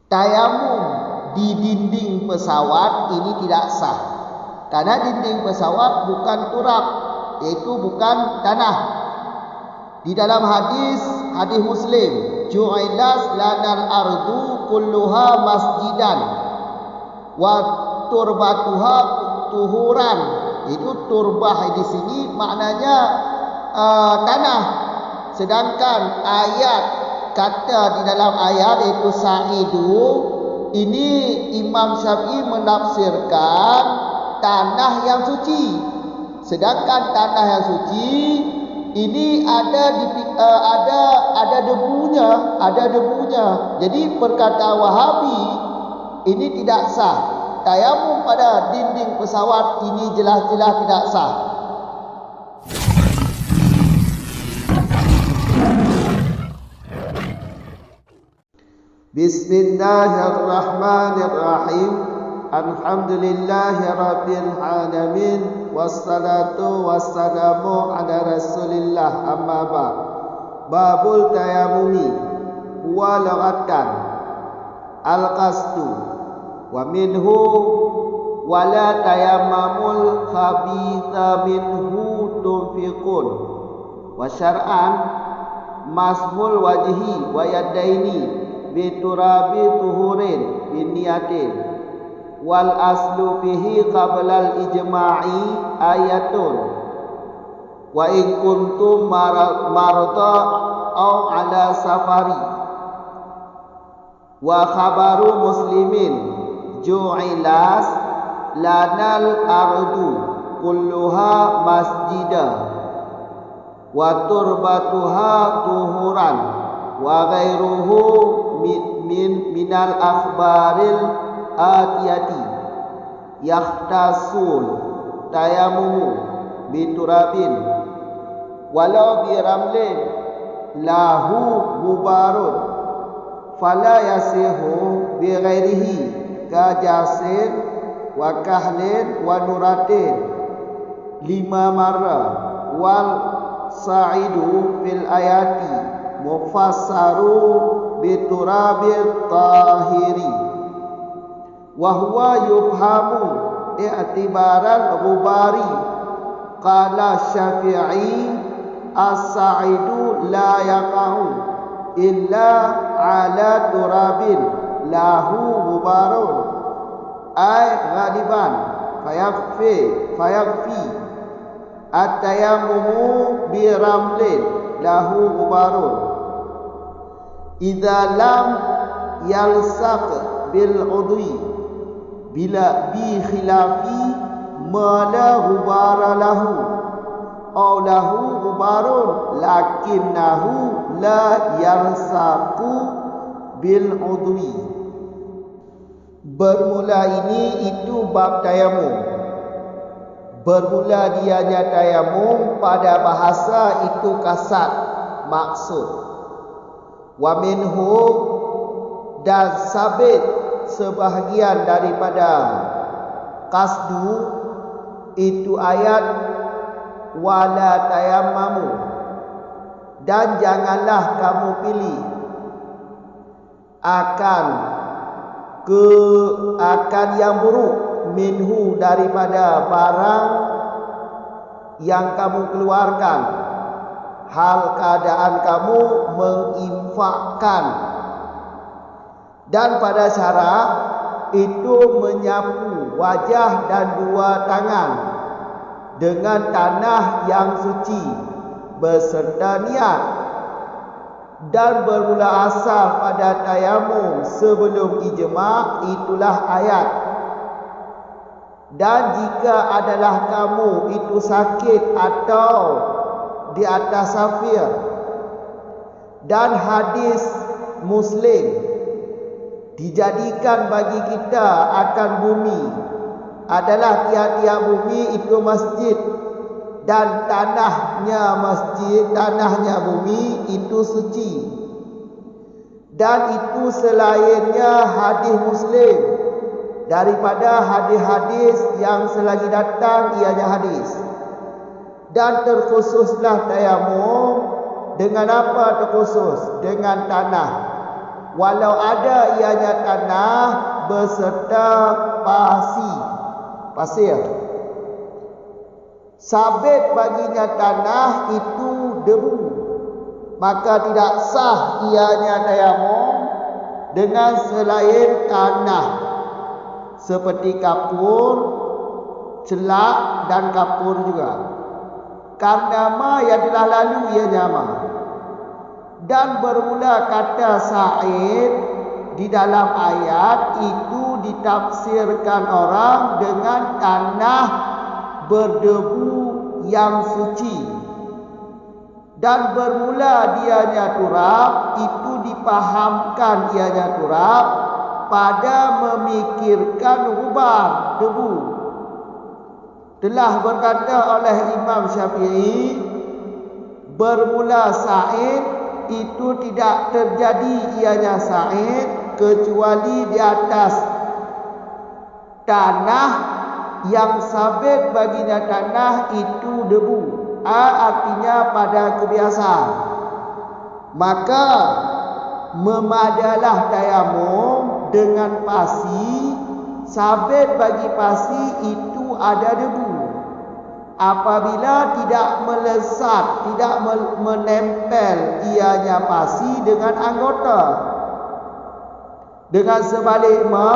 tayamum di dinding pesawat ini tidak sah. Karena dinding pesawat bukan turab, yaitu bukan tanah. Di dalam hadis Muslim, ju'ilas lanal ardu kulluha masjidan wa turbatuha tuhuran. Itu turbah di sini maknanya tanah. Sedangkan ayat kata di dalam ayat itu sa'idu, ini Imam Syafi'i menafsirkan tanah yang suci. Sedangkan tanah yang suci ini ada debunya. Jadi perkataan Wahabi ini tidak sah. Tayamum pada dinding pesawat ini jelas-jelas tidak sah. Bismillahirrahmanirrahim. Alhamdulillahirabbil alamin, wassalatu wassalamu ala Rasulillah, amma ba'd. Babul tayamumi wa lughatan al-qasdu wa minhu wala tayammamul khabitha minhu tunfiqun wa syar'an masmul wajhi wa yadaini biturabi tuhurin biniyatin wal aslu fihi qablal ijma'i ayatun wa in kuntum marada aw ala safari wa khabaru muslimin ju'ilas lanal ardu kulluha masjidah wa turbatuha tuhuran wa ghairuhu minal akhbaril atiyati yahtasul tayamumu biturabin walau biramlin lahu mubarun fala yasihu bi ghairihi kajasin wa kahlin wa nuratin 5 marra wal sa'idu fil ayati mufassaru biturabil tahiri wa huwa yufhamu i'tibaran ghubari. Qala Syafi'i as-sa'idu la yaqa'u illa ala turabin lahu ghubarun ay ghaliban fayakfi at-tayammumu bi ramlin lahu ghubarun idza lam yalsaq bil udwi bila bi khilafi ma la ghubara lahu aw lahu ghubarun lakinnahu la yalsaqu bil udwi. Bermula ini itu bab tayamum. Bermula dianya tayamum pada bahasa itu kasat maksud. Wa minhu dan sabit sebahagian daripada kasdu itu ayat wala tayammamu, dan janganlah kamu pilih akan yang buruk minhu daripada barang yang kamu keluarkan hal keadaan kamu menginfakkan, dan pada cara itu menyapu wajah dan 2 tangan dengan tanah yang suci beserta niat, dan bermula asal pada tayamum sebelum ijma' itulah ayat. Dan jika adalah kamu itu sakit atau di atas safir, dan hadis Muslim dijadikan bagi kita akan bumi adalah tiap-tiap bumi itu masjid, dan tanahnya bumi itu suci. Dan itu selainnya hadis Muslim daripada hadis-hadis yang selagi datang ianya hadis. Dan terkhususlah tayamum dengan apa terkhusus? Dengan tanah. walau ada ianya tanah beserta pasir. Sabit baginya tanah itu debu, maka tidak sah ianya tayamum dengan selain tanah seperti kapur, celak dan kapur juga. Karena ma yang telah lalu ianya ma. Dan bermula kata Sa'id di dalam ayat itu ditafsirkan orang dengan tanah berdebu yang suci. Dan bermula dianya turab itu dipahamkan ianya turab pada memikirkan gubar debu. Telah berkata oleh Imam Syafi'i, bermula Sa'id itu tidak terjadi ianya Sa'id kecuali di atas tanah yang sabit baginya tanah itu debu. Artinya pada kebiasaan. Maka memadalah tayamum dengan pasi. Sabit bagi pasi itu ada debu. Apabila tidak melesat, tidak menempel ianya pasi dengan anggota. Dengan sebaliknya,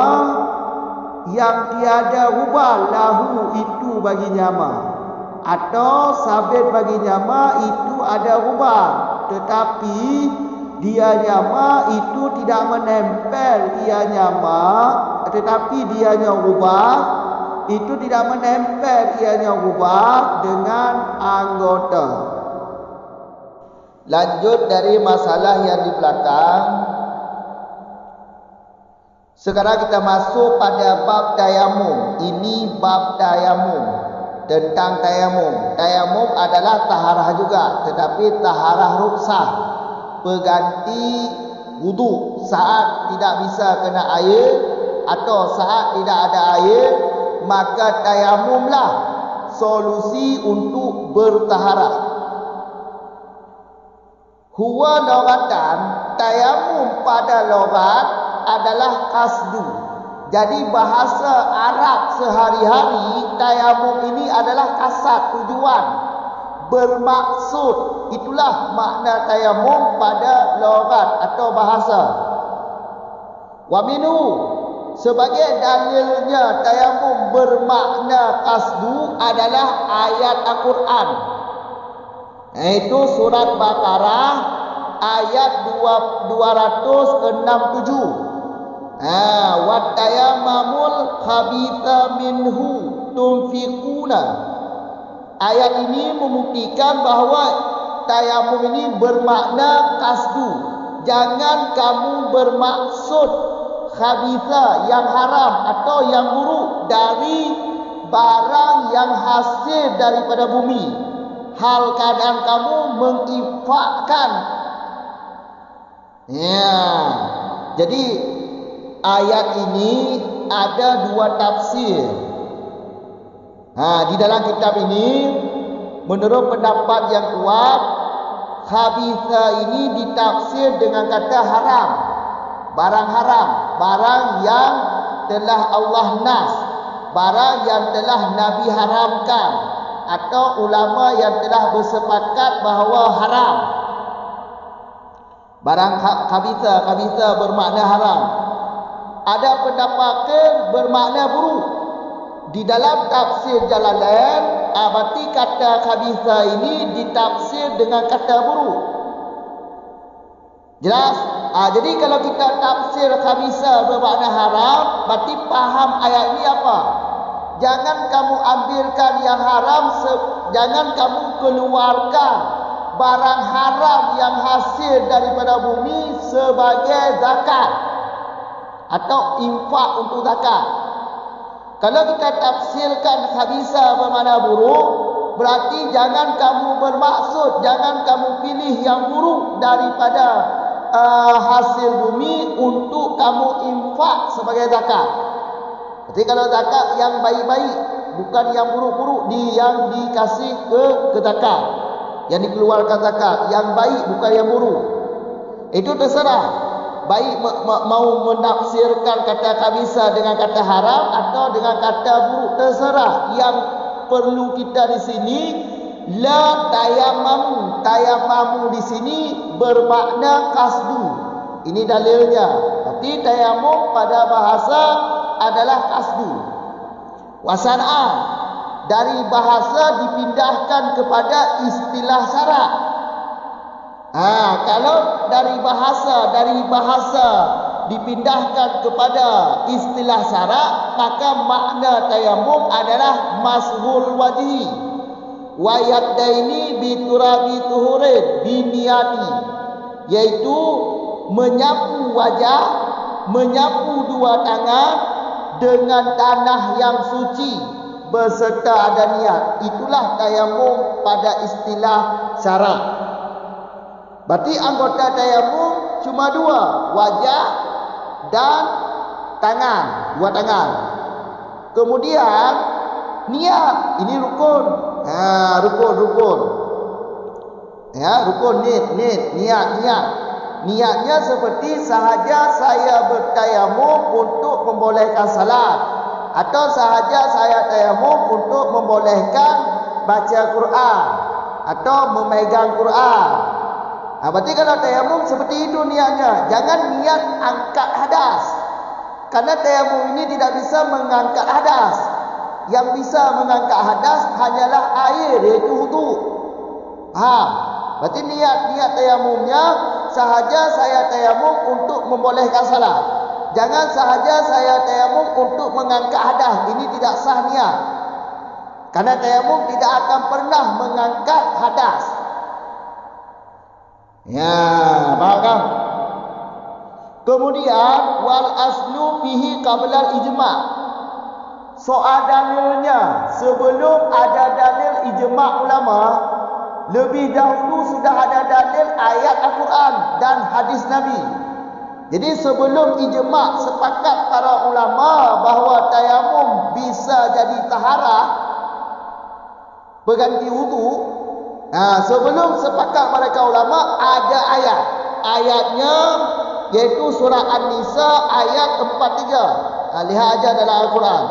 yang tiada ubah lahu itu baginya ma, atau sabit baginya ma itu ada ubah, tetapi dianya ma itu tidak menempel ianya ma, tetapi dianya ubah itu tidak menempel ianya ubah dengan anggota. Lanjut dari masalah yang di belakang. Sekarang kita masuk pada bab tayamum. Ini bab tayamum, tentang tayamum. Tayamum adalah taharah juga, tetapi taharah ruksah, pengganti wudu saat tidak bisa kena air atau saat tidak ada air, maka tayamumlah solusi untuk bertaharah. Huwa logatan, tayamum pada logat adalah kasdu. Jadi bahasa Arab sehari-hari, tayamum ini adalah kasat, tujuan, bermaksud. Itulah makna tayamum pada logat atau bahasa. Wa minhu, sebagai dalilnya tayamum bermakna kasdu adalah ayat Al-Quran. Itu surat Baqarah ayat 267. Wa tayammamul khabitha minhu tunfiquna. Ayat ini membuktikan bahawa tayamum ini bermakna kasdu. Jangan kamu bermaksud khabitha yang haram atau yang buruk dari barang yang hasil daripada bumi, hal keadaan kamu menginfakkan. Jadi ayat ini ada dua tafsir. Di dalam kitab ini, menurut pendapat yang kuat, khabitha ini ditafsir dengan kata haram, barang haram, barang yang telah Allah nas, barang yang telah Nabi haramkan, atau ulama yang telah bersepakat bahawa haram. Barang khabitha bermakna haram. Ada pendapat bermakna buruk. Di dalam tafsir Jalalain, berarti kata khabitha ini ditafsir dengan kata buruk. Jelas? Jadi kalau kita tafsir khabitha bermakna haram, berarti faham ayat ini apa? Jangan kamu ambilkan yang haram, jangan kamu keluarkan barang haram yang hasil daripada bumi sebagai zakat atau infak untuk zakat. Kalau kita tafsirkan khabisa bermakna buruk, berarti jangan kamu bermaksud, jangan kamu pilih yang buruk daripada hasil bumi untuk kamu infak sebagai zakat. Jadi kalau zakat yang baik-baik, bukan yang buruk-buruk yang dikasih ke zakat, yang dikeluarkan zakat, yang baik bukan yang buruk. Itu terserah. baik mau menafsirkan kata khabisa dengan kata haram atau dengan kata buruk, terserah. Yang perlu kita di sini la tayammamu. Tayammamu di sini bermakna kasdu. Ini dalilnya. Berarti tayammum pada bahasa adalah kasdu. Wasan'an, dari bahasa dipindahkan kepada istilah syarak. Kalau dari bahasa dipindahkan kepada istilah syarak, maka makna tayammum adalah mashul wajhi wa yadaini bi turabi tuhurin biniyati, yaitu menyapu wajah, menyapu dua tangan dengan tanah yang suci beserta ada niat. Itulah tayammum pada istilah syarak. Berarti anggota tayammum cuma dua, wajah dan tangan, dua tangan. Kemudian niat, ini rukun. Rukun. Rukun niat. Niatnya seperti sahaja saya bertayamum untuk membolehkan salat, atau sahaja saya tayamum untuk membolehkan baca Quran atau memegang Quran. Berarti kalau tayamum seperti itu niatnya. Jangan niat angkat hadas, karena tayamum ini tidak bisa mengangkat hadas. Yang bisa mengangkat hadas hanyalah air, iaitu wudu. Berarti niat tayamumnya sahaja saya tayamum untuk membolehkan salat. Jangan sahaja saya tayamum untuk mengangkat hadas. Ini tidak sah niat, karena tayamum tidak akan pernah mengangkat hadas. Faham kan? Kemudian wal aslu fihi qabla ijma'. Soal dalilnya, sebelum ada dalil ijma' ulama, lebih dahulu sudah ada dalil ayat Al-Quran dan hadis Nabi. Jadi sebelum ijma' sepakat para ulama bahawa tayamum bisa jadi taharah, berganti wudu, sebelum sepakat mereka ulama ada ayat. Ayatnya yaitu surah An-Nisa ayat 43. Lihat aja dalam Al-Quran.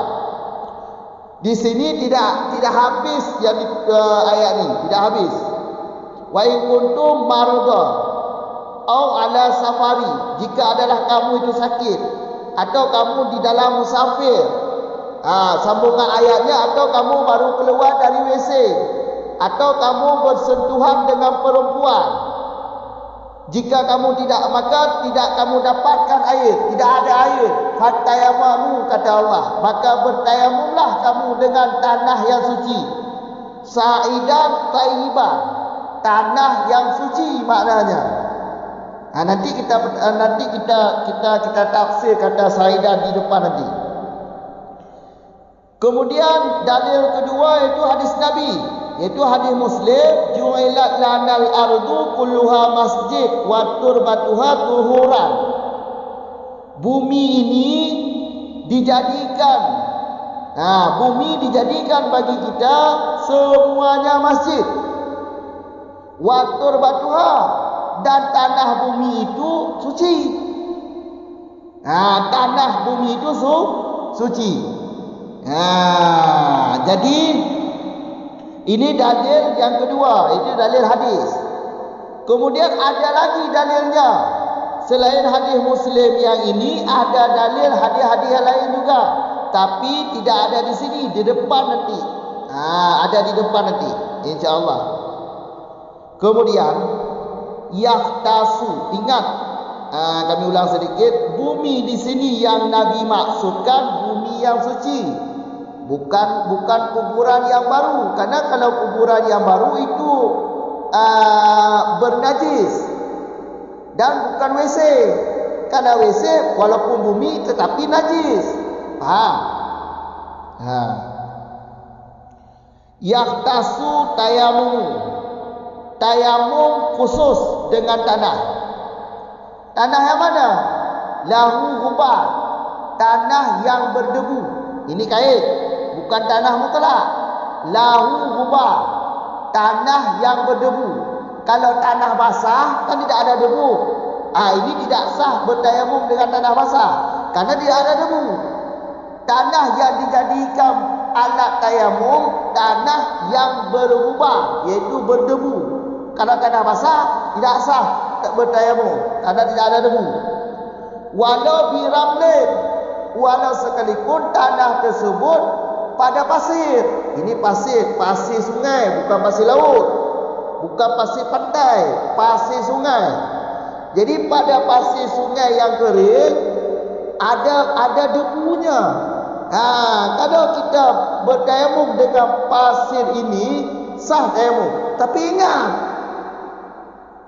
Di sini tidak habis yang ayat ni, tidak habis. Wa in kuntum marada au ala safari, jika adalah kamu itu sakit atau kamu di dalam musafir. Sambungan ayatnya, atau kamu baru keluar dari WC, atau kamu bersentuhan dengan perempuan. Jika kamu tidak, maka tidak kamu dapatkan air, tidak ada air. Fatayamamu, kata Allah, maka bertayamumlah kamu dengan tanah yang suci. Sa'idan tayyiban, tanah yang suci maknanya. Nanti kita tafsir kata sa'idan di depan nanti. Kemudian dalil kedua itu hadis Nabi, yaitu hadis Muslim, ju'ilat lanal ardu kulluha masjid wa turbatuha tuhuran. Bumi ini dijadikan, bumi dijadikan bagi kita semuanya masjid. Wa turbatuha, dan tanah bumi itu suci. Tanah bumi itu suci. Jadi ini dalil yang kedua, itu dalil hadis. Kemudian ada lagi dalilnya. Selain hadis Muslim yang ini, ada dalil hadis-hadis yang lain juga, tapi tidak ada di sini, di depan nanti. Ada di depan nanti, insya-Allah. Kemudian yahtasu, ingat, kami ulang sedikit, bumi di sini yang Nabi maksudkan bumi yang suci, bukan kuburan yang baru. Karena kalau kuburan yang baru itu bernajis dan bukan WC. Karena WC walaupun bumi tetapi najis. Paham? Yahtasu tayamum, tayamum khusus dengan tanah. Tanah yang mana? Lahu gubar, tanah yang berdebu. Ini kait, bukan tanah mutlak. Lahu gubar, tanah yang berdebu. Kalau tanah basah kan tidak ada debu. Ini tidak sah bertayamum dengan tanah basah karena tidak ada debu. Tanah yang dijadikan alat tayamum, tanah yang berubah, iaitu berdebu. Kalau tanah basah tidak sah bertayamum karena tidak ada debu. Walau biramlin, walau sekalipun tanah tersebut pada pasir. Ini pasir sungai, bukan pasir laut, bukan pasir pantai, pasir sungai. Jadi pada pasir sungai yang kering ada debunya. Kalau kita bertayamum dengan pasir ini sah tayamum. Tapi ingat,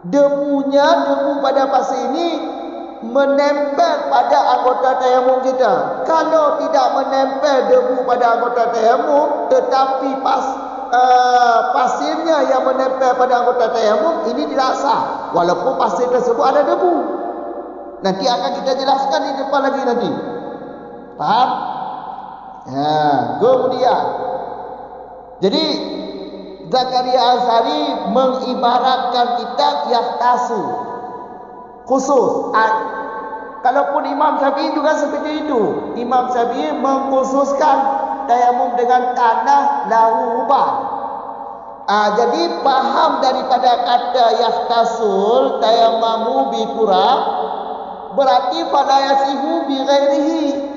debu pada pasir ini menempel pada anggota tayamum kita. Kalau tidak menempel debu pada anggota tayamum, tetapi pasirnya yang menempel pada anggota tayamum, ini tidak sah walaupun pasir tersebut ada debu. Nanti akan kita jelaskan di depan lagi nanti. Faham? Kemudian, jadi Zakaria Ansari mengibaratkan kita yahtasu khusus. Kalaupun Imam Syafi'i juga seperti itu. Imam Syafi'i mengkhususkan tayamum dengan tanah lahu ubah. Jadi paham daripada kata yahtasul tayamamu bi turab, berarti pada yasihu bi ghairihi.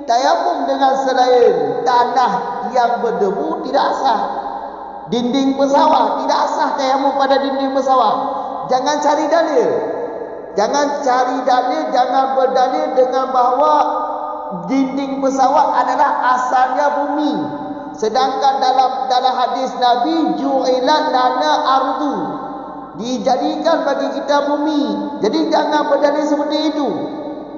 Tayamum dengan selain tanah yang berdebu tidak sah. Dinding pesawat tidak sah tayamum pada dinding pesawat. Jangan cari dalil. Jangan berdalil dengan bahawa dinding pesawat adalah asalnya bumi. Sedangkan dalam hadis Nabi, ju'ilat lana ardu, dijadikan bagi kita bumi. Jadi jangan berdalil seperti itu.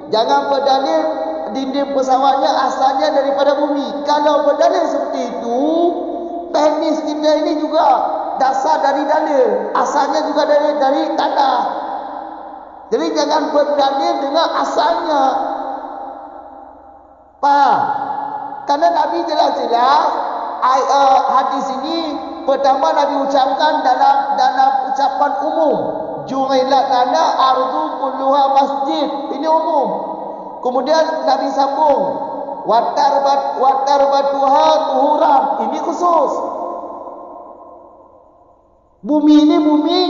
Jangan berdalil dinding pesawatnya asalnya daripada bumi. Kalau berdalil seperti itu, teknis kita ini juga dasar dari dalil, asalnya juga dari tanah. Jadi jangan berdalil dengan asalnya. Faham? Karena Nabi jelas-jelas hadis ini pertama Nabi ucapkan dalam ucapan umum. Ju'ilat lana ardu kulluha masjid. Ini umum. Kemudian Nabi sambung, watarbatuha tuhuram. Ini khusus. Bumi ini bumi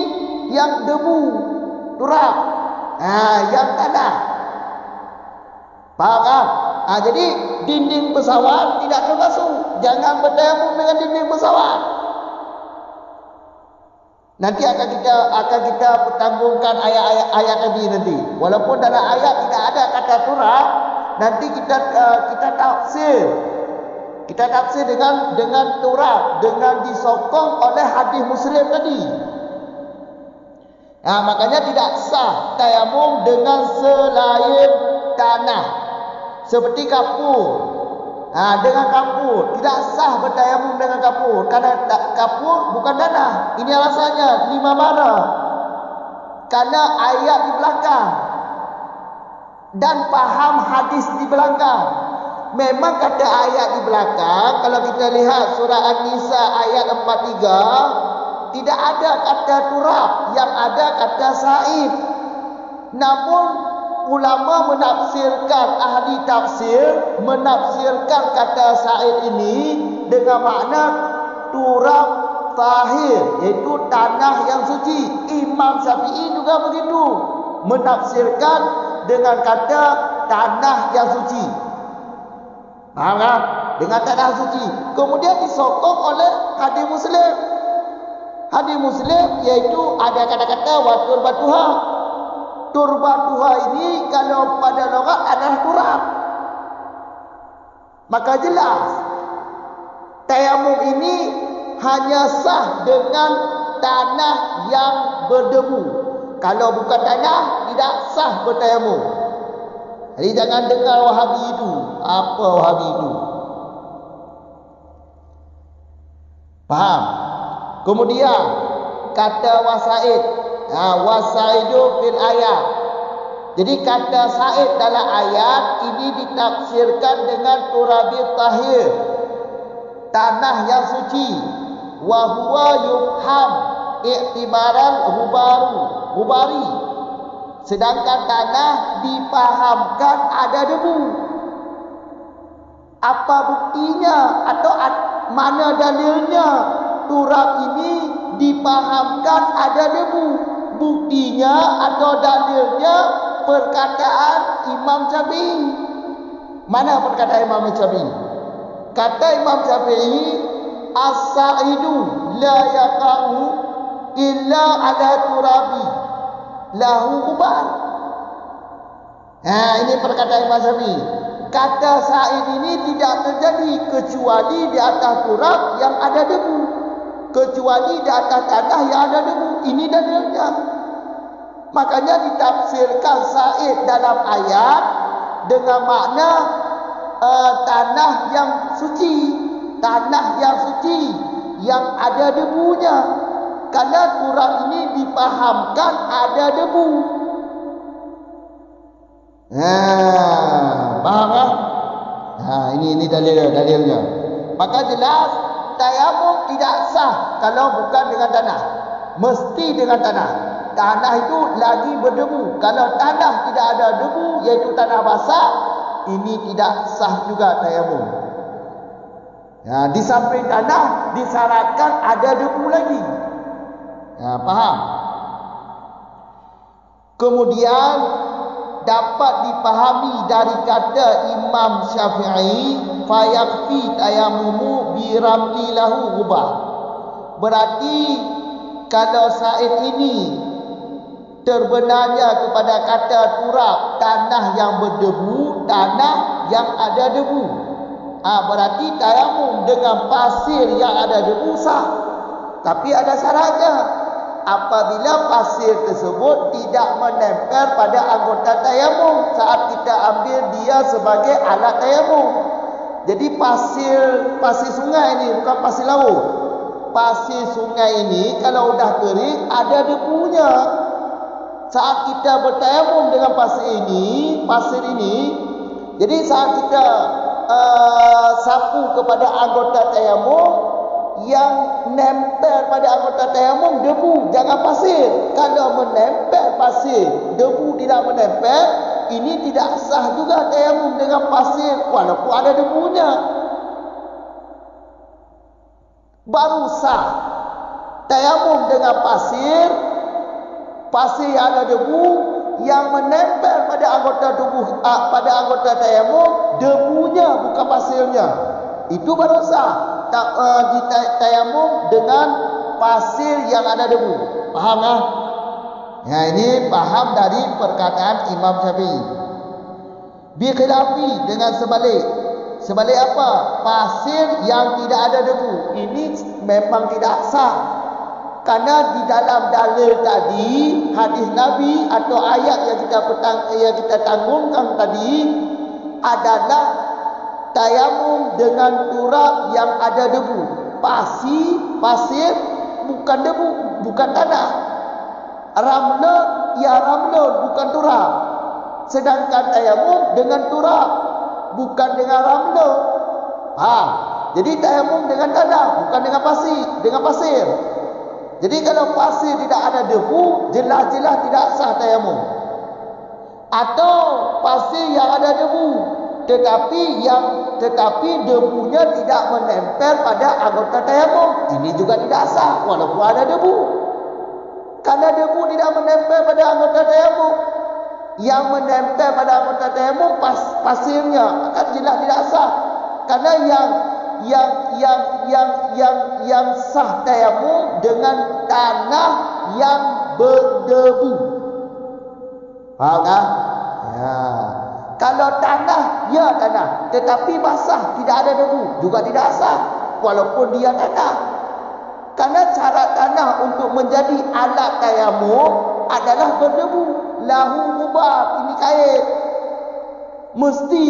yang debu, turab, yang tanah. Faham kan? Jadi dinding pesawat tidak termasuk. Jangan bertayamum dengan dinding pesawat. Nanti akan kita pertanggungkan ayat tadi nanti. Walaupun dalam ayat tidak ada kata turab, nanti kita tafsir. Kita tafsir dengan turab, dengan disokong oleh hadis Muslim tadi. Makanya tidak sah tayamum dengan selain tanah. Seperti kapur. Dengan kapur tidak sah bertayamum dengan kapur karena kapur bukan tanah. Ini alasannya 5 mara. Karena ayat di belakang dan paham hadis di belakang. Memang kata ayat di belakang, kalau kita lihat surah An-Nisa ayat 43, tidak ada kata turab, yang ada kata sa'id. Namun ulama menafsirkan, ahli tafsir menafsirkan kata sa'id ini dengan makna turab tahir, iaitu tanah yang suci. Imam Syafi'i juga begitu, menafsirkan dengan kata tanah yang suci. Faham tak? Dengan tanah suci. Kemudian disokong oleh hadis Muslim. Hadis Muslim iaitu ada kata-kata wa turbatuha. Turbatuha ini kalau pada lughat adalah turab. Maka jelas tayamum ini hanya sah dengan tanah yang berdebu. Kalau bukan tanah, tidak sah bertayamum. Jadi jangan dengar Wahabi itu. Apa Wahabi itu? Faham? Kemudian kata wasaid. Wasaidu fil ayat. Jadi kata said dalam ayat ini ditafsirkan dengan turabi tahir, tanah yang suci. Wa huwa yufham i'tibaran hubari. sedangkan tanah dipahamkan ada debu. Apa buktinya atau mana dalilnya turab ini dipahamkan ada debu? Buktinya atau dalilnya perkataan Imam Syafi'i. Mana perkataan Imam Syafi'i? Kata Imam Syafi'i, as-sa'idu la yaqa'u illa ala turabi lahu ubar. Ini perkataan Imam Syafi'i. Kata sa'id ini tidak terjadi kecuali di atas turab yang ada debu, kecuali di atas tanah yang ada debu. Ini dalilnya. Makanya ditafsirkan sa'id dalam ayat dengan makna tanah yang suci, tanah yang suci yang ada debunya. Karena turab ini dipahamkan ada debu. Faham tak? Ini dalilnya. Maka jelas tayamum tidak sah kalau bukan dengan tanah. Mesti dengan tanah. Tanah itu lagi berdebu. Kalau tanah tidak ada debu, iaitu tanah basah, ini tidak sah juga tayamum. Di samping tanah disyaratkan ada debu lagi. Faham? Kemudian dapat dipahami dari kata Imam Syafi'i, fayakfi tayamumu biramli lahu gubah. Berarti kalau sa'id ini terbenarnya kepada kata turab, tanah yang berdebu, tanah yang ada debu. Berarti tayamum dengan pasir yang ada debu sah. Tapi ada syaratnya. Apabila pasir tersebut tidak menempel pada anggota tayamum saat kita ambil dia sebagai alat tayamum. Jadi pasir sungai ini bukan pasir laut. Pasir sungai ini kalau dah kering ada debunya. Saat kita bertayamum dengan pasir ini, jadi saat kita sapu kepada anggota tayamum, yang nempel pada anggota tayamum debu, jangan pasir. Kalau menempel pasir, debu tidak menempel, ini tidak sah juga tayamum dengan pasir walaupun ada debunya. Baru sah tayamum dengan pasir yang ada debu, yang menempel pada anggota tayamum, debunya bukan pasirnya. Itu baru sah tayamum dengan pasir yang ada debu. Faham tak? Ini paham dari perkataan Imam Syafi'i. Bikhilafi dengan sebalik. Sebalik apa? Pasir yang tidak ada debu. Ini memang tidak sah. Karena di dalam dalil tadi, hadis Nabi atau ayat yang kita tanggungkan tadi adalah tayamum dengan turab yang ada debu. Pasir bukan debu, bukan tanah. Ramlun bukan turab. Sedangkan tayamum dengan turab, bukan dengan ramlun. Jadi tayamum dengan tanah, bukan dengan pasir. Jadi kalau pasir tidak ada debu, jelas-jelas tidak sah tayamum. Atau pasir yang ada debu, tetapi debunya tidak menempel pada anggota tayamum, ini juga tidak sah walaupun ada debu. Karena debu tidak menempel pada anggota tayamum, yang menempel pada anggota tayamum pasirnya, akan jelas tidak sah. Karena yang sah tayamum dengan tanah yang berdebu. Faham tak? Kalau tanah, ya tanah, tetapi basah, tidak ada debu, juga tidak sah walaupun dia tanah. Karena syarat tanah untuk menjadi alat tayamum adalah berdebu. Lahu mubah, ini kait. Mesti.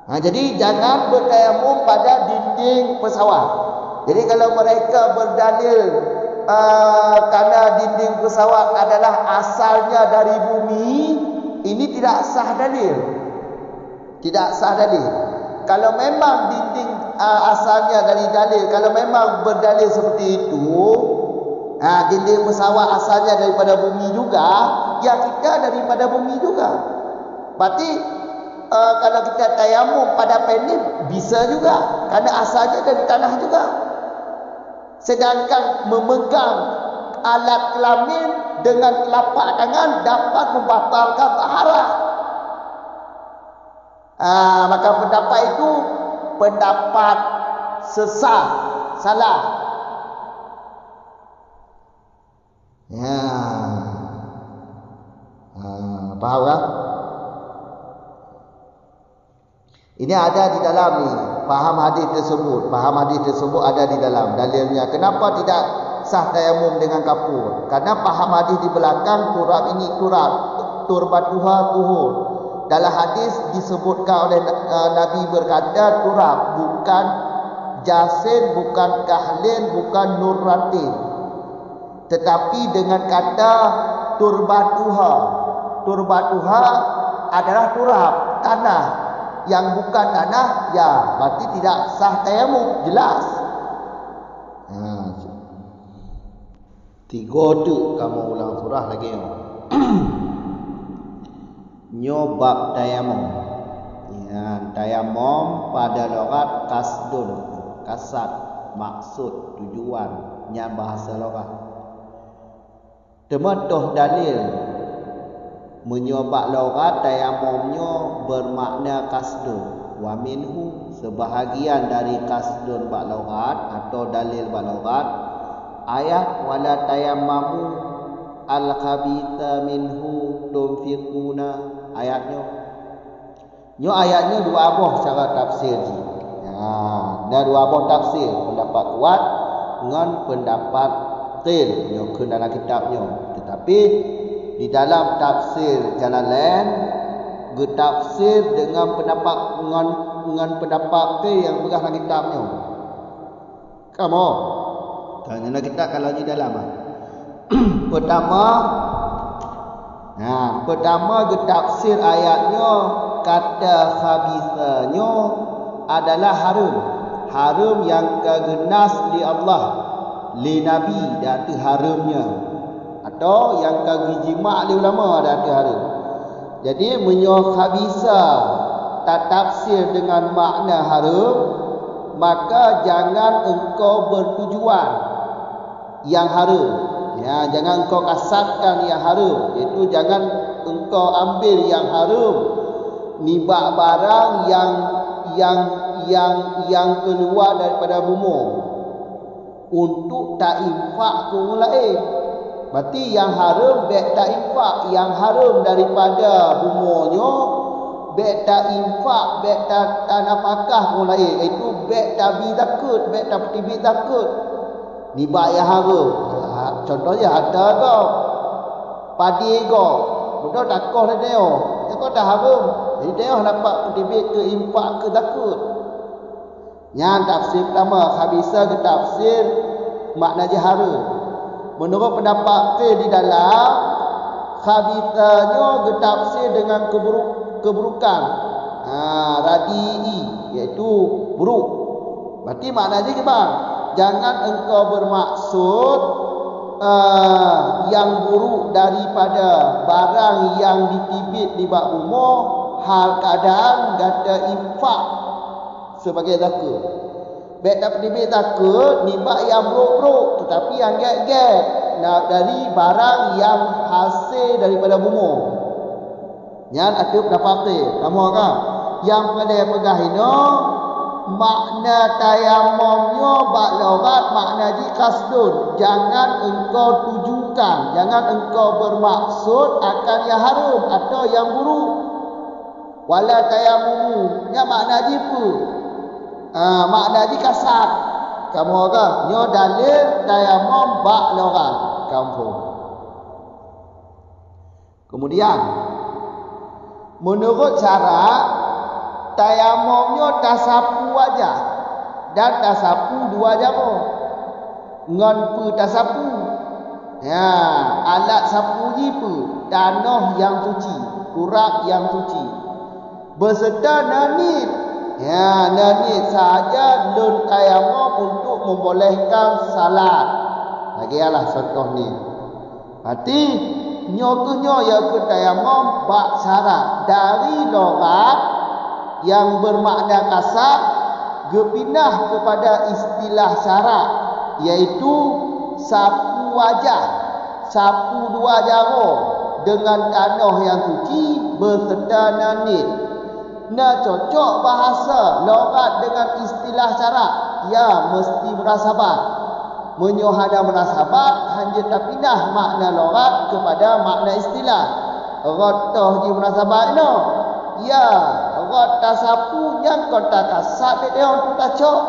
Jadi jangan bertayamum pada dinding pesawat. Jadi kalau mereka berdalil karena dinding pesawat adalah asalnya dari bumi, ini tidak sah dalil. Tidak sah dalil. Kalau memang dinding asalnya dari dalil, kalau memang berdalil seperti itu, Dinding pesawat asalnya daripada bumi juga, ya kita daripada bumi juga. Berarti kalau kita tayamum pada pendek bisa juga, karena asalnya dari tanah juga. Sedangkan memegang alat kelamin dengan telapak tangan dapat membatalkan taharah. Maka pendapat itu pendapat sesat, salah. Faham tak? Ini ada di dalam ni. Faham hadis tersebut ada di dalam dalilnya. Kenapa tidak sah tayamum dengan kapur? Karena faham hadis di belakang turab ini turbatuha tuhur. Dalam hadis disebutkan oleh Nabi berkata turab, bukan jasin, bukan kahlin, bukan nurratin. Tetapi dengan kata turbatuha. Turbatuha adalah turab, tanah. Yang bukan tanah, ya berarti tidak sah tayamum, jelas. Tiga tu kamu ulang surah lagi. Nyobab tayamum. Tayamum pada logat kasdun, kasat, maksud, tujuan, yang bahasa logat. Temutuh dalil menyobak logat tayamumnya bermakna kasdun. Wa minhu, sebahagian dari kasdun bak logat atau dalil bak logat, ayat wala tayammamu al-khabitha minhu tunfiquna, ayatnya. Ayatnya dua abah cara tafsir. Ada dua abah tafsir, pendapat kuat dengan pendapat qil yang ke dalam kitabnya. Tetapi di dalam tafsir Jalalain bertafsir dengan pendapat pendapat yang berah dalam kitabnya. Kamu tanya kita kalau di dalam pertama tafsir ayatnya, kata khabithanya adalah harum yang kegenas di Allah, li Nabi dan tu harumnya, atau yang kagijima' oleh ulama ada harum. Jadi menyo khabisa tak tafsir dengan makna harum, maka jangan engkau bertujuan yang harum. Jangan engkau kasatkan yang harum, iaitu jangan engkau ambil yang harum, nibak barang yang keluar daripada bumi untuk tak infak ke orang lain. Berarti yang harum baik tak infak, yang harum daripada bumonya baik tak infak, baik tak nafkah orang lain, itu baik tak bi takut, baik tak petibik takut. Ni bak yang harum. Contohnya ada kau padi kau, mudah takut dah dia. Kau dah harum. Jadi dia dapat petibik ke infak ke takut. Yang tafsir pertama khabisa ke tafsir makna harum. Menurut pendapat di dalam khabithanya ditafsir dengan keburukan, radii, iaitu buruk. Berarti maknanya gimana? Jangan engkau bermaksud yang buruk daripada barang yang ditibit di bak umur, hal keadaan kata infak sebagai zakah. Baik tak petibik takut nibak yang buruk-buruk, tetapi yang get-get dari barang yang hasil daripada bumi. Yang ada pendapat kamu kan? Yang pada pegah ini makna tayamumnya bak logat makna ji kasdun. Jangan engkau tujukan, jangan engkau bermaksud akan yang harum atau yang buruk. Wala tayamumu, nya makna ji apa? Makna di kasat kamu kan nyo dalil tayamum bak logat kampung. Kemudian menurut cara tayamumnya tasapu aja dan tasapu dua jama ngan pu tasapu alat sapu ji pu tanah yang suci, kurak yang suci beserta nanit. Nanit sahaja lun tayamum untuk membolehkan salat. Lagi lah contoh ni. Berarti nyokunya ya ke tayamum bak syarat dari logat yang bermakna kasar berpindah kepada istilah syarat, iaitu sapu wajah, sapu dua jari dengan tanah yang suci berserta nanit. Nah, cocok bahasa logat dengan istilah syarat, ya mesti munasabat. Menyohada munasabat hanya terpindah makna logat kepada makna istilah. Rotoh di munasabat no. Ya, rota sapu yang kau tak kasat dia orang tak cok.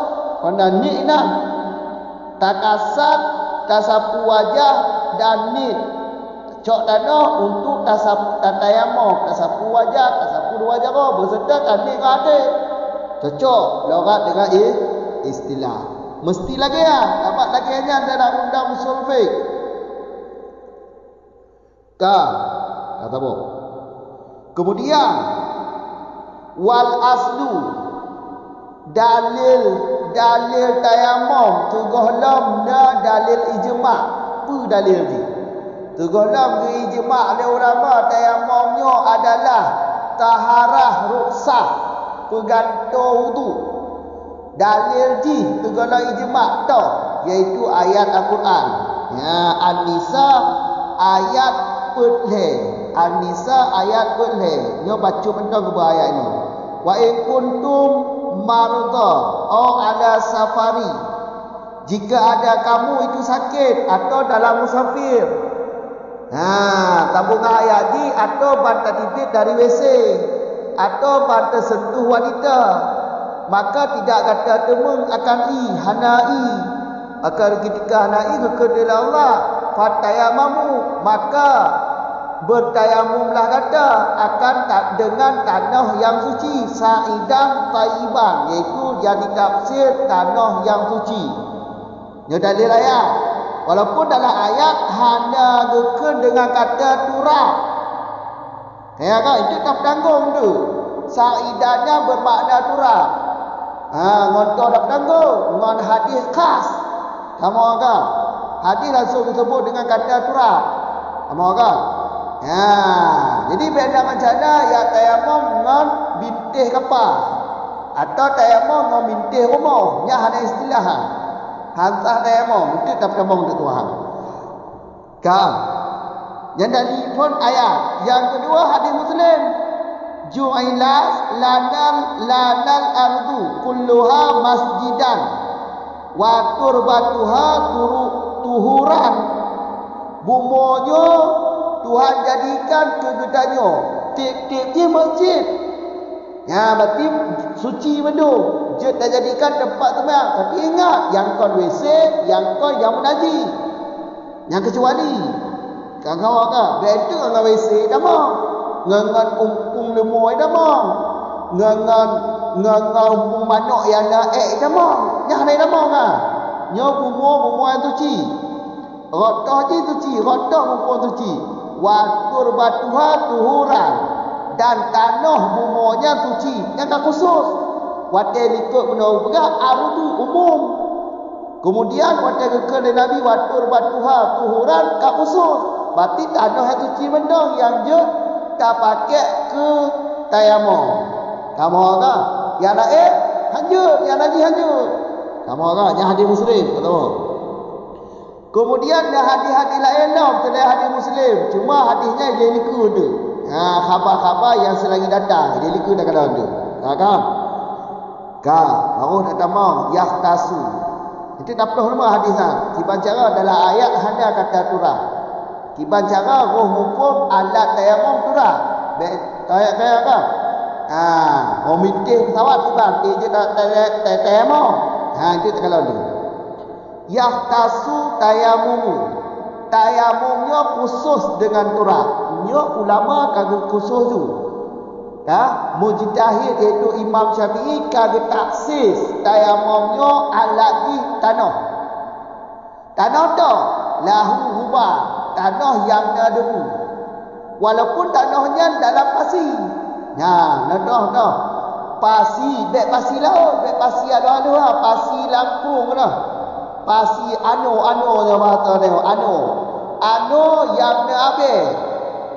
Kau nak ni nak. Tak kasat, tak sapu wajah dan ni. Cok tanah untuk tak sapu tayamum, tak sapu wajah, tak sapu dua wajah kau berserta tak ni kau ada. Cocok logat dengan istilah. Mesti lagi ya, dapat lagi hanya dalam undang usul fiqh. Kata apa? Kemudian wal aslu dalil tayamum tugohlam na dalil ijma'. Apa dalil ni? Tugohlam ke ijma' oleh ulama tayamumnya adalah taharah ruksah pegantung wudu. Dalil ji tugohlam ijma' tu iaitu ayat Al-Quran. Ya, An-Nisa ayat pertama. An-Nisa ayat pertama. Nyo baca mentang ke ayat ni. Wa in kuntum marda au ala safari. Jika ada kamu itu sakit atau dalam musafir. Tabung ayat ni atau bantai tibit dari WC atau bantai sentuh wanita, maka tidak kata temung akan hanai. Akan ketika hanai kepada Allah fatayamamu, maka bertayamumlah kata akan dengan tanah yang suci sa'idan tayyiban, iaitu yang ditafsir tanah yang suci. Ini dalil ayat. Walaupun dalam ayat hanya geken dengan kata turab. Ya kan, itu tak tanggung tu. Sa'idannya bermakna turab. Ngontoh tak tanggung, ngon hadis khas. Kamu kan? Hadis langsung disebut dengan kata turab. Kamu kan? Jadi beda macam mana ya tayamum ngon bintih kapal atau tayamum ngon bintih rumah. Nya ada istilah. Hantah tayamum itu tak tayamum untuk Tuhan. Kan? Yang dari pun ayat. Yang kedua hadis Muslim. Ju'ilas lanal ardu kulluha masjidan wa turbatuha tuhuran. Bumonya Tuhan jadikan kegedannya tiap-tiapnya masjid. Ya, berarti suci benda. Dia dah jadikan tempat sembahyang. Tapi ingat, yang kau WC, yang kau yang menaji. Yang kecuali. Kawan-kawan kan, betul dengan WC dah mau. Ngangan umpung lemoi dah mau. Ngangan umpung manok yang dah dah mau. Yang lain dah mau kan. Nya bumbu yang suci. Rotoh je suci, rotoh umpung suci. Wa turbatuha tuhuran, dan tanah bumbunya suci, yang tak khusus. Watai likut menurut pegang ardu umum. Kemudian watai kekal Nabi wa turbatuha tuhuran tak khusus. Berarti tanah yang suci benda yang je tak pakai ke tayamum. Kamu kan? Yang lain hanyut, yang lagi hanyut. Kamu kan? Yang hadis Muslim, betul. Kemudian dah hadis-hadis lain dah selain hadis Muslim. Cuma hadisnya dia liku tu. Khabar-khabar yang selagi datang dia liku dah kata tu. Kan? Baru datang mau yahtasu. Itu tak perlu nama hadisnya. Kiban cara dalam ayat hanya kata turah. Kiban cara roh hukum alat tayamum turah. Ayat kan? Mau mintih pesawat kiban dia tak tayamum. Itu tak kalau tu. Yahtasu tayamumu. Tayamumnya khusus dengan turab. Nya ulama kagak khusus tu. Mujtahid iaitu Imam Syafi'i kagak taksis tayamumnya alagi tanah. Tanah tu lahu hubah, tanah yang ada debu. Walaupun tanahnya dalam pasir. Dah. Pasir, bek pasir laut, bek pasir ada pasir Lampung dah. pasi anu dia bahasa tengok anu yang na abe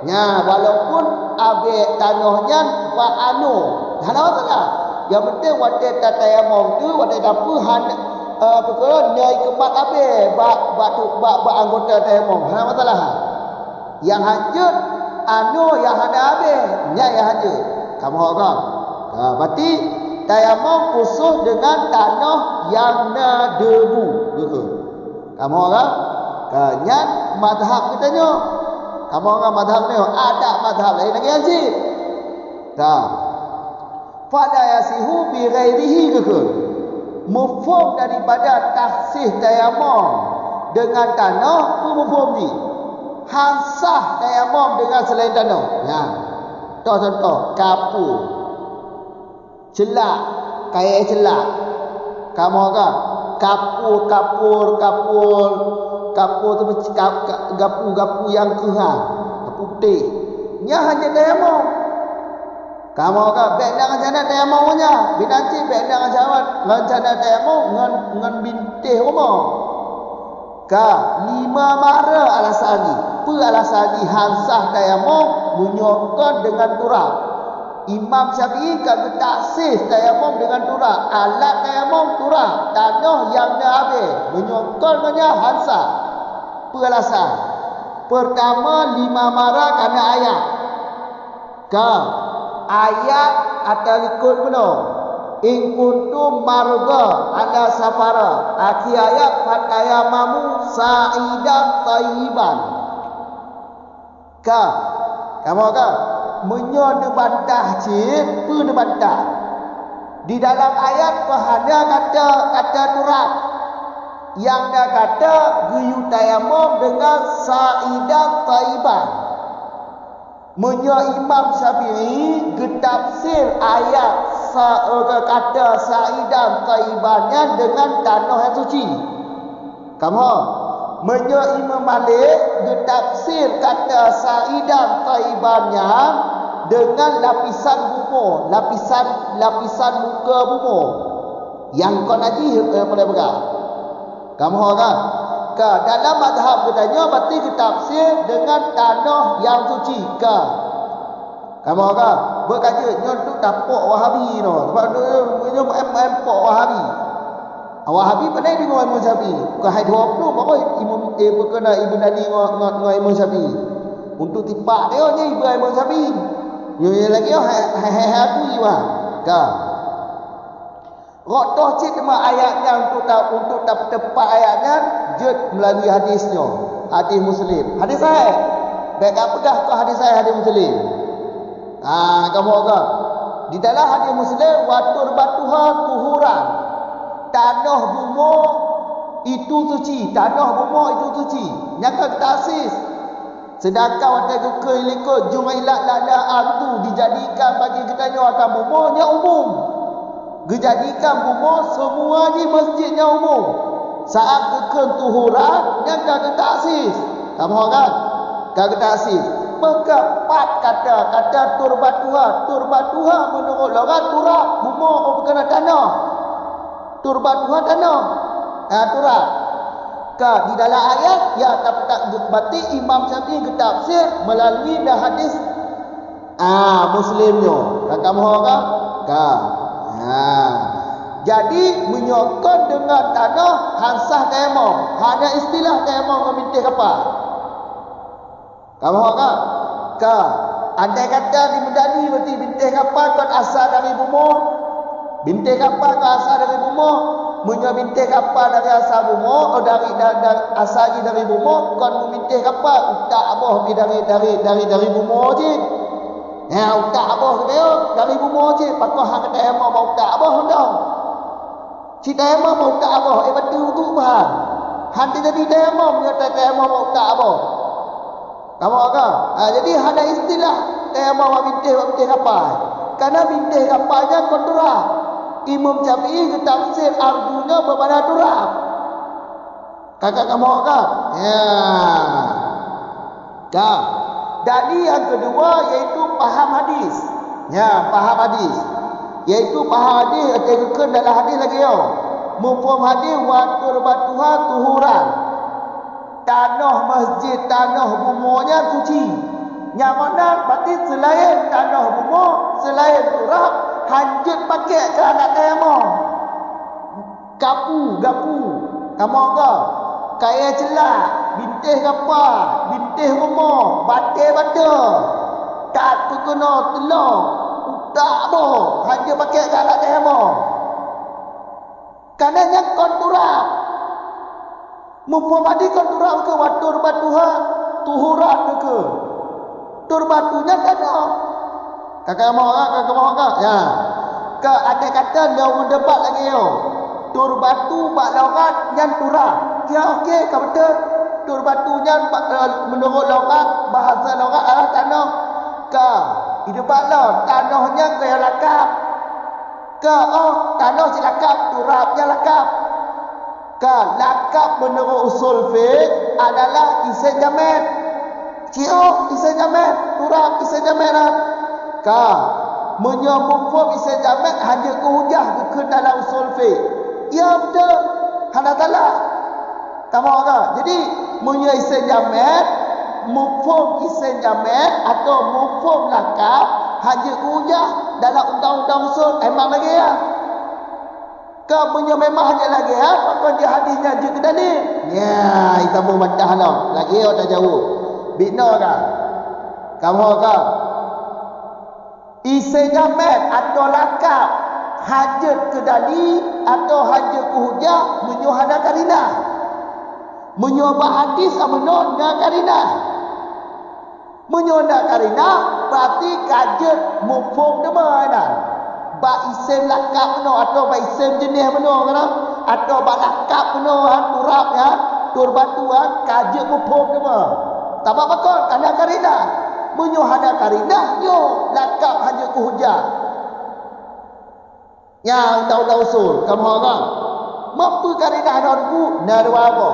nya walaupun abe tanahnya wa anu hana masalah yang penting wate tatayamum tu wate dapur perkara nyai kemat abe bak anggota tayamum hana masalah yang hancur anu yang hana abe nya yang hancur kamu kan berarti tayamum khusus dengan tanah yang na debu gitu. Kamu orang nyat mazhab katanya. Kamu orang mazhab ni ada mazhab lain lagi haji. Dah. Fala yasihu bi ghairihi gitu. Mufhum daripada tahsih tayamum dengan tanah tu mufhum ni. Hansah tayamum dengan selain tanah. Ya. Contoh kapur celak kayak celak kamu kan kapur tu gapu yang kerang gapu putih nya hanya tayamum kamu kan baik dengan jana tayamum nya binanti baik dengan jana tayamum ngan bintih rumah ka 5 mara alasani hansah tayamum menyokong dengan turab. Imam Syafi'i kata taksih tayamum dengan turab. Alat tayamum turab. Tanah yang dah habis. Menyokongnya hansah. Peralasan. Pertama 5 mara kerana ayat. Ayat atau ikut penuh. In kuntum marga ala safara. Akhir ayat fatayamamu sa'idan tayyiban. Kamu kan? Menyo de bantah cik, pu de bantah. Di dalam ayat bahana kata turab. Yang dah kata guyu tayamum dengan sa'idan tayyiban. Menyo Imam Syafi'i getafsir ayat kata sa'idan tayyibannya dengan tanah yang suci. Kamu menyo Imam Malik getafsir kata sa'idan tayyibannya dengan lapisan bumur, lapisan muka bumur. Yang kau naji pada pegang. Kamu kan? Dalam mazhab katanya berarti getafsir dengan tanah yang suci. Kamu kan? Berkata nyontok tapok Wahabi no. Sebab dia empok Wahabi. Wahabi pandai dengan Imam Syafi'i. Bukan hai 20 apa Imam berkena Ibn Ali dengan Imam Syafi'i. Untuk tipak dia nya Ibn Imam Syafi'i. Yang lagi hai aku iwa. Rotoh cik tema ayatnya untuk tepat ayatnya jut melalui hadisnya. Hadis Muslim. Hadis sahih. Baik apa dah ke hadis sahih hadis Muslim. Kamu agak di dalam hadis Muslim watur batuha tuhuran. Tanah bumur itu suci. Tanah bumur itu suci. Nyangka tasis. Sedangkan waktu kekal ikut jumailat lada antu dijadikan bagi kita akan bumurnya umum. Dijadikan bumur semuanya masjidnya umum. Saat kekal tuhuran nyangka tasis. Kamu kan? Kata tasis. Maka empat kata turbatuha menurut logat turab bumur berkena tanah. Turbatuha tanah. Turab. Di dalam ayat ya tak berarti Imam Syafi'i getafsir melalui dah hadis Muslimnya. Kamu kan? Jadi menyokong dengan tanah hansah tayamum. Hanya istilah tayamum memintih kapal. Kamu kan? Andai kata di Medani berarti bintih kapal kan asal dari bumur. Bintih kapal kan asal dari bumur. Menyo bintih kapal dari asal bumur, dari asal dari bumur, kan membintih kapal utak abah dari bumur je. Utak abah dia dari bumur je. Pakai hang kata emang mau utak abah hendak. Cita emang mau utak abah, betul tu bahan. Hanti jadi emang punya kata emang mau utak abah. Kamu kan? Jadi ada istilah emang mau bintih kapal. Karena bintih kapalnya kontrak. Imam Syafi'i tafsir ardunya bermakna turab. Kakak kamu kan? Ya. Jadi yang kedua yaitu paham hadis. Paham hadis. Yaitu paham hadis ada dalam hadis lagi yo. Mufhum hadis wa turbatuha tuhuran. Tanah masjid, tanah bumunya suci. Yang mana berarti selain tanah bumu, selain turab, hanjut pakai ke anak tayammum. Gapu. Kamu ke? Kaya celak, bintih apa? Bintih rumah, bata. Tak terkena telur. Tak boh, hanya pakai ke anak tayammum. Kerana yang konturab. Mufhum hadis konturab ke wa turbatuha tuhuran ke? Turbatunya tanah. Kakak mau tak? Ya. Ke ada kata dia berdebat lagi yo. Turbatu bak laurat yang turab. Ya okey, kau betul. Turbatunya menurut laurat, bahasa laurat adalah tanah. Ke debatlah tanahnya ke yang lakap. Ke tanah si lakap, turabnya lakap. Ke lakap menurut usul fiqh adalah isim jamad. Isim jamad, turab isim jamad. Ka menyambung isim jamad hanya ke hujah ke dalam usul fiqh. Ya betul. Hana salah. Kamu kan? Jadi punya isim jamad, mufhum isim jamad atau mufhum lakab hanya ke hujah dalam undang-undang usul emang lagi ya. Ka punya memang hanya lagi ya, apa dia hadisnya je ke dalil. Ya, kita mau bantah lah. Lagi dah jauh. Bina kan? Kamu kan? Isim jamad atau lakab hajat ke dalil atau hajat ke hujah menyuhada karinah. Menyuhada hadis amno na karinah. Menyuhada karinah berarti kajat mufhum demana. Ba isim lakab mno atau ba isim jenis mno kana atau ba lakab mno turabnya turbatu kajat mufhum demana. Tak apa kau kana karinah. Menyuhada karinah yo lakab hajat ke hujah. Ya undang-undang usul kamu orang mampu karinah darbu narwa apa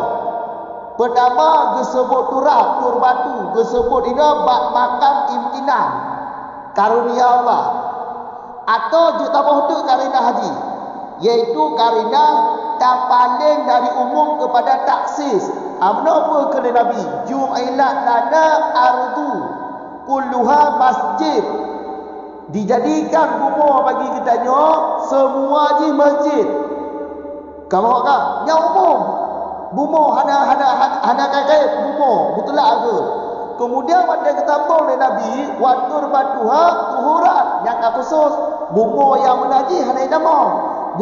pertama disebut turab turbatu disebut ini bak makam imtinan karunia Allah atau juta bohduk karinah haji yaitu karinah tak paling dari umum kepada taksis amno ke Nabi ju'ilat lana ardu kulluha masjid dijadikan bumi bagi kitanya semua je masjid. Kamu kan? Yang umum. Bumi hana kai bumi betul ke? Kemudian pada ketambung oleh Nabi wa turbatuha tuhuran yang khusus bumi yang menaji hana damam.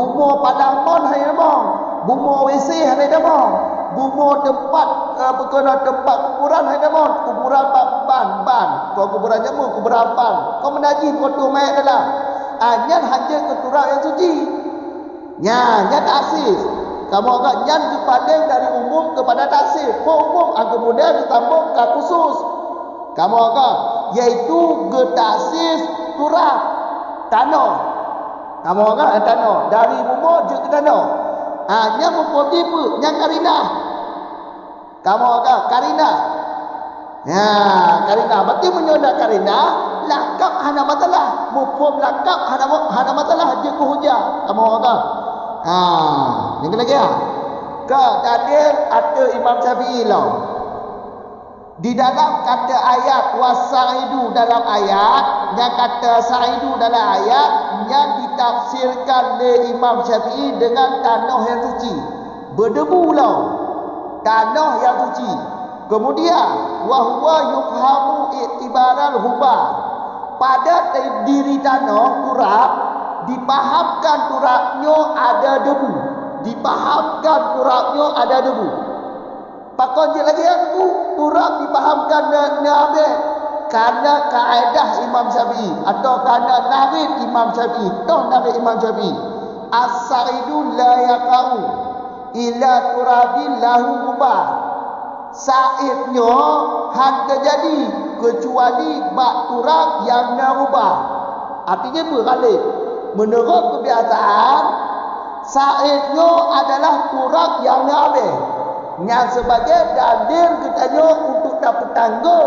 Bumi padang mon hana damam. Bumi WC hana damam. Bumi tempat tempat kuburan hana damam. Kuburan ban. Kau kuburan jamu, kuburan ban. Kau menaji foto mayat adalah nyan hanya keturang yang suci. Nyan taksis. Kamu agak nyan dipaling dari umum kepada taksis. Umum kemudian ditambah ke khusus. Kamu agak yaitu getaksis turab tanah. Kamu agak tanah dari umum je ke tanah. Nyan mempotipu nyan karinah. Kamu agak karinah. Ya, karinah. Berarti menyudah karinah, lakab hana matalah. Mufhum lakab hana matalah je ke hujah. Kamu orang. Ini lagi ya. Ke dalil ada Imam Syafi'i lah. Di dalam kata ayat wasaidu dalam ayat, yang kata saidu dalam ayat yang ditafsirkan oleh Imam Syafi'i dengan tanah yang suci. Berdebu lah. Tanah yang suci. Kemudian wahwa yufhamu i'tibaral hubah. Pada diri tanah turab dipahamkan turabnya ada debu. Dipahamkan turabnya ada debu. Pakon je lagi aku turab dipahamkan nabi karena kaedah Imam Syafi'i atau karena nahwi Imam Syafi'i. Toh nahwi Imam Syafi'i. As-saidu la yaqau ila turabil lahu hubah. Saidnya han terjadi kecuali bak turab yang narubah. Artinya berbalik. Menurut kebiasaan saidnya adalah turab yang nabih. Yang sebagai dalil katanya untuk dapat tanggal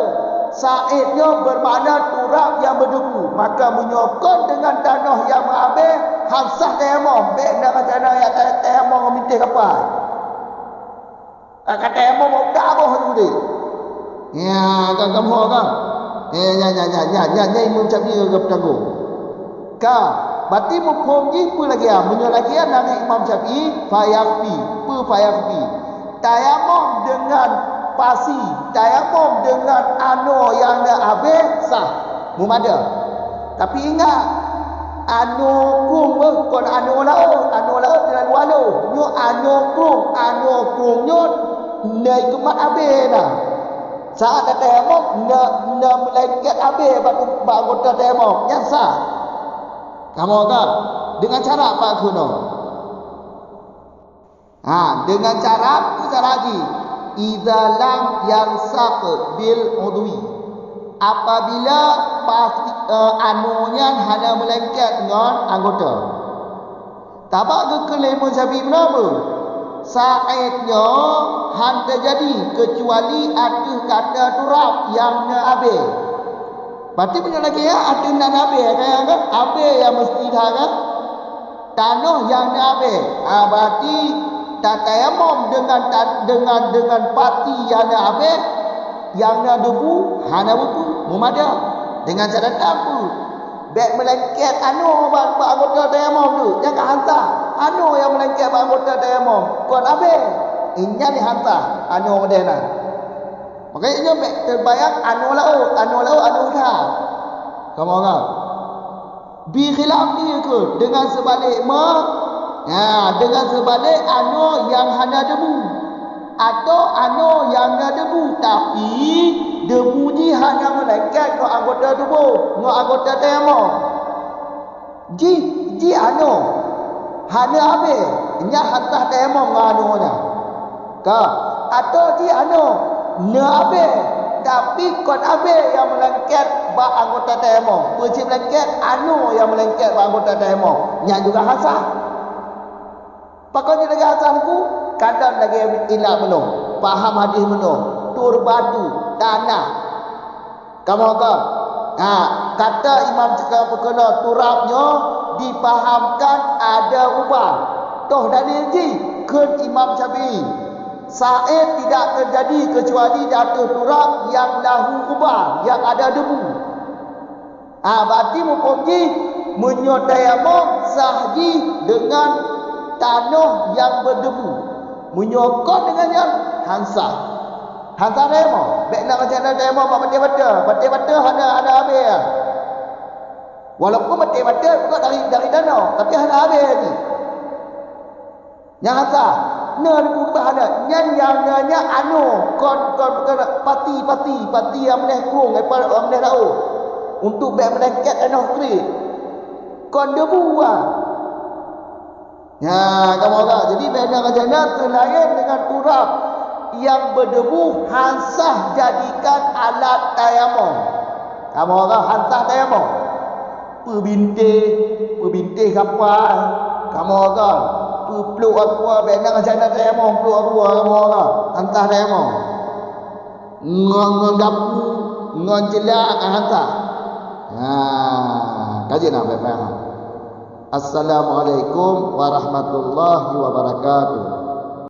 saidnya bermakna turab yang berdebu. maka menyokong dengan tanah yang mengambil hansah tayamum. Baik nak tanah yang tayamum minta apa? Kata tayamum tak apa tu dia. Ya, kan kamu kan? Ya, Imam Syafi'i ke petanggung. Ka, berarti hukum ni apa lagi ah? Munyo lagi nang Imam Syafi'i fayaqfi. Tayamum dengan pasi, tayamum dengan anu yang dah habis sah. Mumada. Tapi ingat anu kung kon anu laut dengan walau. Nyo anu kung nyo nai kemat habis dah. Saat ada tayamum na melengket habis batu anggota tayamum yang sah. Kamu kan dengan cara apa kuno? Dengan cara lagi. Idza lam yansaq bil udwi. Apabila anunya hanya melengket dengan anggota. Tabak ke kelima Syafi'i kenapa? Saatnya han terjadi kecuali ada kata turab yang nak habis. Berarti punya lagi ada nak habis kan? Habis yang mesti dah kan? Tanah yang nak habis. Berarti tayamum dengan pati yang nak habis, yang nak debu, hana betul. Mumada dengan cara apa? Baik melengket anu anggota tayamum tu, jangan hantar. Anu yang melengket anggota tayamum, kon habis. Inya dihantar anu modena. Makanya baik terbayang anu laut dah. Kamu orang. Bi khilaf ni ke dengan sebalik dengan sebalik anu yang hana debu atau anu yang ada debu tapi debu ni hanya melengket ke anggota tubuh, ke anggota tayamum. Ji anu hanya habis nya hantar tayamum ke anu nya. Ka atau ji anu ne habis tapi kon habis yang melengket ba anggota tayamum. Berci melengket anu yang melengket ba anggota tayamum. Nya juga hasah. Pakainya lagi hasanku kadang lagi ilah menung, paham hadis menung, tur batu, tanah. Kamu kan? Kata Imam cakap perkara turabnya dipahamkan ada ubah. Toh dalil ji ke Imam Syafi'i. Said tidak terjadi kecuali jatuh turab yang lahu ubah, yang ada debu. Berarti mumpuni menyotayamum sahji dengan tanah yang berdebu. Menyokong dengan yang hansah tayamum. Baik nak macam mana tayamum betul-betul ada habis. Walaupun betul-betul bukan dari danau, tapi ada habis ni. Yang hansah ne berubah ada. Yang anu kon pati yang meneh kung meneh laut. Untuk baik melengket tanah kering. Kon debu kamu tahu. Jadi beda macamnya terlain dengan turab yang berdebu hansah jadikan alat tayamum. Kamu tahu hansah tayamum. Perbintih kapal. Kamu tahu. Peluk aku beda macamnya tayamum peluk aku kamu tahu. Hansah tayamum. Ngedapu, ngejelak hansah. Kaji nak baik-baik. Assalamualaikum warahmatullahi wabarakatuh.